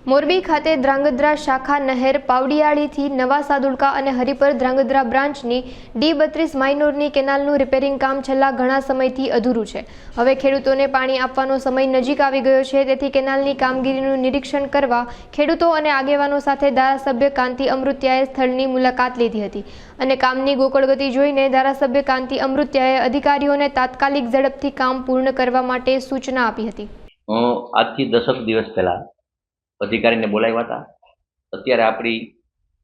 મોરબી ખાતે ધ્રાંગધ્રા શાખા નહેર પાવડિયાળીથી નવા સાદુલકા અને હરિપર ધ્રાંગધ્રા બ્રાન્ચની D32 માઇનોરની કેનાલનું રિપેરિંગ કામ છેલ્લા ઘણા સમયથી અધૂરું છે। હવે ખેડૂતોને પાણી આપવાનો સમય નજીક આવી ગયો છે, તેથી કેનાલની કામગીરીનું નિરીક્ષણ કરવા ખેડૂતો અને આગેવાનો સાથે ધારાસભ્ય કાંતિ અમૃત્યાએ સ્થળની મુલાકાત લીધી હતી અને કામની ગોકળગતિ જોઈને ધારાસભ્ય કાંતિ અમૃત્યાએ અધિકારીઓને તાત્કાલિક ઝડપથી કામ પૂર્ણ કરવા માટે સૂચના આપી હતી। આજથી 10 દિવસ પહેલા અધિકારીને બોલાવ્યા હતા। અત્યારે આપણી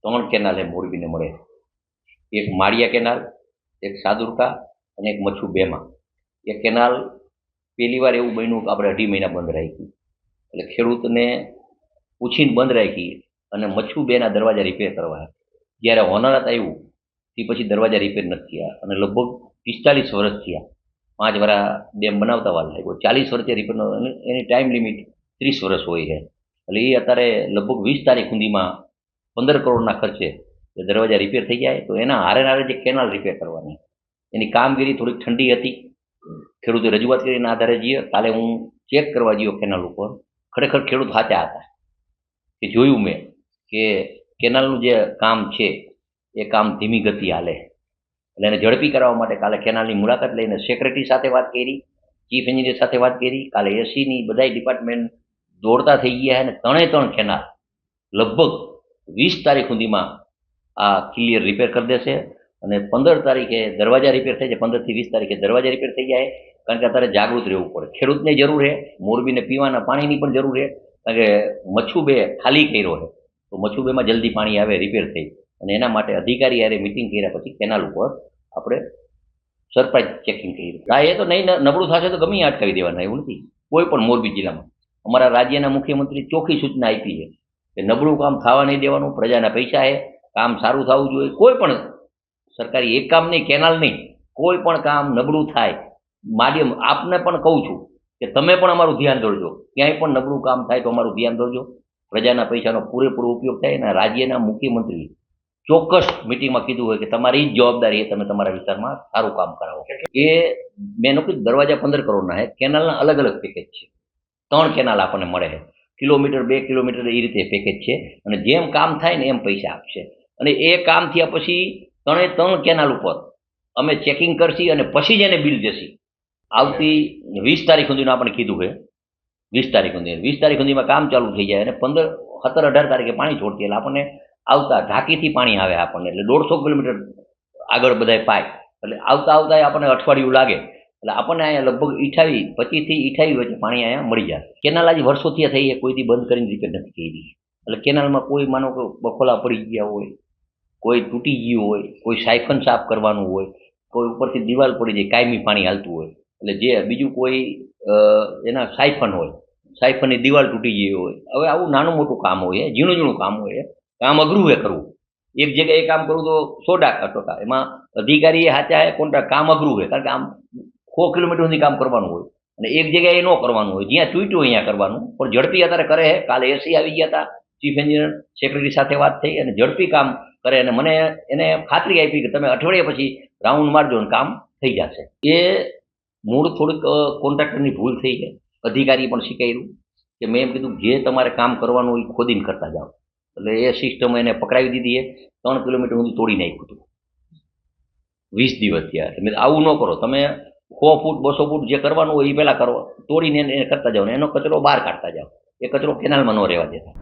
3 કેનાલ મોરબીને મળે, એક માળિયા કેનાલ, એક સાદુરકા અને એક મચ્છુ 2 માં। એ કેનાલ પહેલી વાર એવું બન્યું કે આપણે 2.5 મહિના બંધ રાખી, એટલે ખેડૂતને પૂછીને બંધ રાખી અને મચ્છુ 2 ના દરવાજા રિપેર કરવા જ્યારે હોનારત આવ્યું તે પછી દરવાજા રિપેર નથી થયા અને લગભગ 45 વર્ષ થયા। 5 વર્ષ ડેમ બનાવતા વાર લાગ્યો, 40 વર્ષે રિપેરનો એની ટાઈમ લિમિટ 30 વર્ષ હોય છે। એટલે એ અત્યારે લગભગ 20 તારીખ સુધીમાં 15 કરોડના ખર્ચે એ દરવાજા રિપેર થઈ જાય, તો એના હારે જે કેનાલ રિપેર કરવાની એની કામગીરી થોડીક ઠંડી હતી। ખેડૂતે રજૂઆત કરીને આધારે જઈએ, કાલે હું ચેક કરવા ગયો કેનાલ ઉપર, ખરેખર ખેડૂત સાચા હતા કે જોયું મેં કે કેનાલનું જે કામ છે એ કામ ધીમી ગતિ હાલે, એટલે એને ઝડપી કરાવવા માટે કાલે કેનાલની મુલાકાત લઈને સેક્રેટરી સાથે વાત કરી, ચીફ એન્જિનિયર સાથે વાત કરી। કાલે એસીની બધા ડિપાર્ટમેન્ટ દોડતા થઈ ગયા અને 3 કેનાલ લગભગ 20 તારીખ સુધીમાં આ ક્લિયર રિપેર કરી દેશે અને 15 તારીખે દરવાજા રિપેર થઈ જાય। 15 થી 20 તારીખે દરવાજા રિપેર થઈ જાય, કારણ કે અત્યારે જાગૃત રહેવું પડે। ખેડૂતને જરૂર છે, મોરબીને પીવાના પાણીની પણ જરૂર છે, કારણ કે મચ્છુ 2 ખાલી કર્યો છે, તો મચ્છુ 2 માં જલ્દી પાણી આવે, રિપેર થઈ, અને એના માટે અધિકારી હારે મિટિંગ કર્યા પછી કેનાલ ઉપર આપણે સરપ્રાઇઝ ચેકિંગ કર્યું। હા, એ તો નહીં નબળું થશે તો ગમે અટકાવી દેવાના, એવું નથી। કોઈ પણ મોરબી જિલ્લામાં અમારા રાજ્યના મુખ્યમંત્રી ચોખ્ખી સૂચના આપી છે કે નબળું કામ થવા નહીં દેવાનું, પ્રજાના પૈસા છે, કામ સારું થવું જોઈએ। કોઈ પણ સરકારી એક કામ નહીં, કેનાલ નહીં, કોઈ પણ કામ નબળું થાય, માધ્યમ આપને પણ કહું છું કે તમે પણ અમારું ધ્યાન દોરજો, ક્યાંય પણ નબળું કામ થાય તો અમારું ધ્યાન દોરજો, પ્રજાના પૈસાનો પૂરેપૂરો ઉપયોગ થાય। અને રાજ્યના મુખ્યમંત્રી ચોક્કસ મિટિંગમાં કીધું હોય કે તમારી જ જવાબદારી એ તમે તમારા વિસ્તારમાં સારું કામ કરાવો। એ મેં નક્કી દરવાજા 15 કરોડના છે, કેનાલના અલગ અલગ પેકેજ છે। 3 કેનાલ આપણને મળે છે, કિલોમીટર 2 કિલોમીટર એ રીતે પેકેજ છે, અને જેમ કામ થાય ને એમ પૈસા આપશે। અને એ કામ થયા પછી 3 કેનાલ ઉપર અમે ચેકિંગ કરશી અને પછી જ એને બિલ દેશી। આવતી 20 તારીખ સુધીનું આપણે કીધું છે, 20 તારીખ સુધીમાં કામ ચાલુ થઈ જાય અને 17, 18 તારીખે પાણી છોડતી, એટલે આપણને આવતા ઢાંકીથી પાણી આવે આપણને, એટલે 150 કિલોમીટર આગળ બધાય પાય, એટલે આવતા આપણને અઠવાડિયું લાગે, એટલે આપણને અહીંયા લગભગ 25 થી 28 વચ્ચે પાણી અહીંયા મળી જાય। કેનાલ આજે વર્ષોથી થઈ, કોઈથી બંધ કરીને રિપેર નથી કરી, એટલે કેનાલમાં કોઈ માનો કે બખોલા પડી ગયા હોય, કોઈ તૂટી ગયું હોય, કોઈ સાયફન સાફ કરવાનું હોય, કોઈ ઉપરથી દિવાલ પડી જાય, કાયમી પાણી હાલતું હોય, એટલે જે બીજું કોઈ એના સાયફન હોય, સાયફનની દિવાલ તૂટી ગઈ હોય, હવે આવું નાનું મોટું કામ હોય, ઝીણું કામ હોય, કામ અઘરું હોય કરવું। એક જગ્યાએ કામ કરવું તો 100%, એમાં અધિકારી સાચા છે, કોન્ટ્રાક્ટ કામ અઘરું હોય, કારણ કે આમ 100 કિલોમીટર સુધી કામ કરવાનું હોય અને એક જગ્યાએ ન કરવાનું હોય, જ્યાં તૂટ્યું અહીંયા કરવાનું, પણ ઝડપી અત્યારે કરે છે। કાલે એસી આવી ગયા હતા, ચીફ એન્જિનિયર સેક્રેટરી સાથે વાત થઈ અને ઝડપી કામ કરે, અને મને એને ખાતરી આપી કે તમે અઠવાડિયા પછી રાઉન્ડ મારજો અને કામ થઈ જશે। એ મૂળ થોડીક કોન્ટ્રાક્ટરની ભૂલ થઈ છે, અધિકારી પણ શીખાયું કે મેં એમ કીધું જે તમારે કામ કરવાનું હોય ખોદીને કરતા જાઓ, એટલે એ સિસ્ટમ એને પકડાવી દીધી છે। 3 કિલોમીટર સુધી તોડી નાખ્યું હતું, 20 દિવસ થયા। એટલે આવું ન કરો, તમે 100 ફૂટ 200 ફૂટ જે કરવાનું હોય એ પહેલાં કરો, તોડીને એને કરતા જાઓ ને એનો કચરો બહાર કાઢતા જાઓ, એ કચરો કેનાલમાં ન રહેવા દેતા।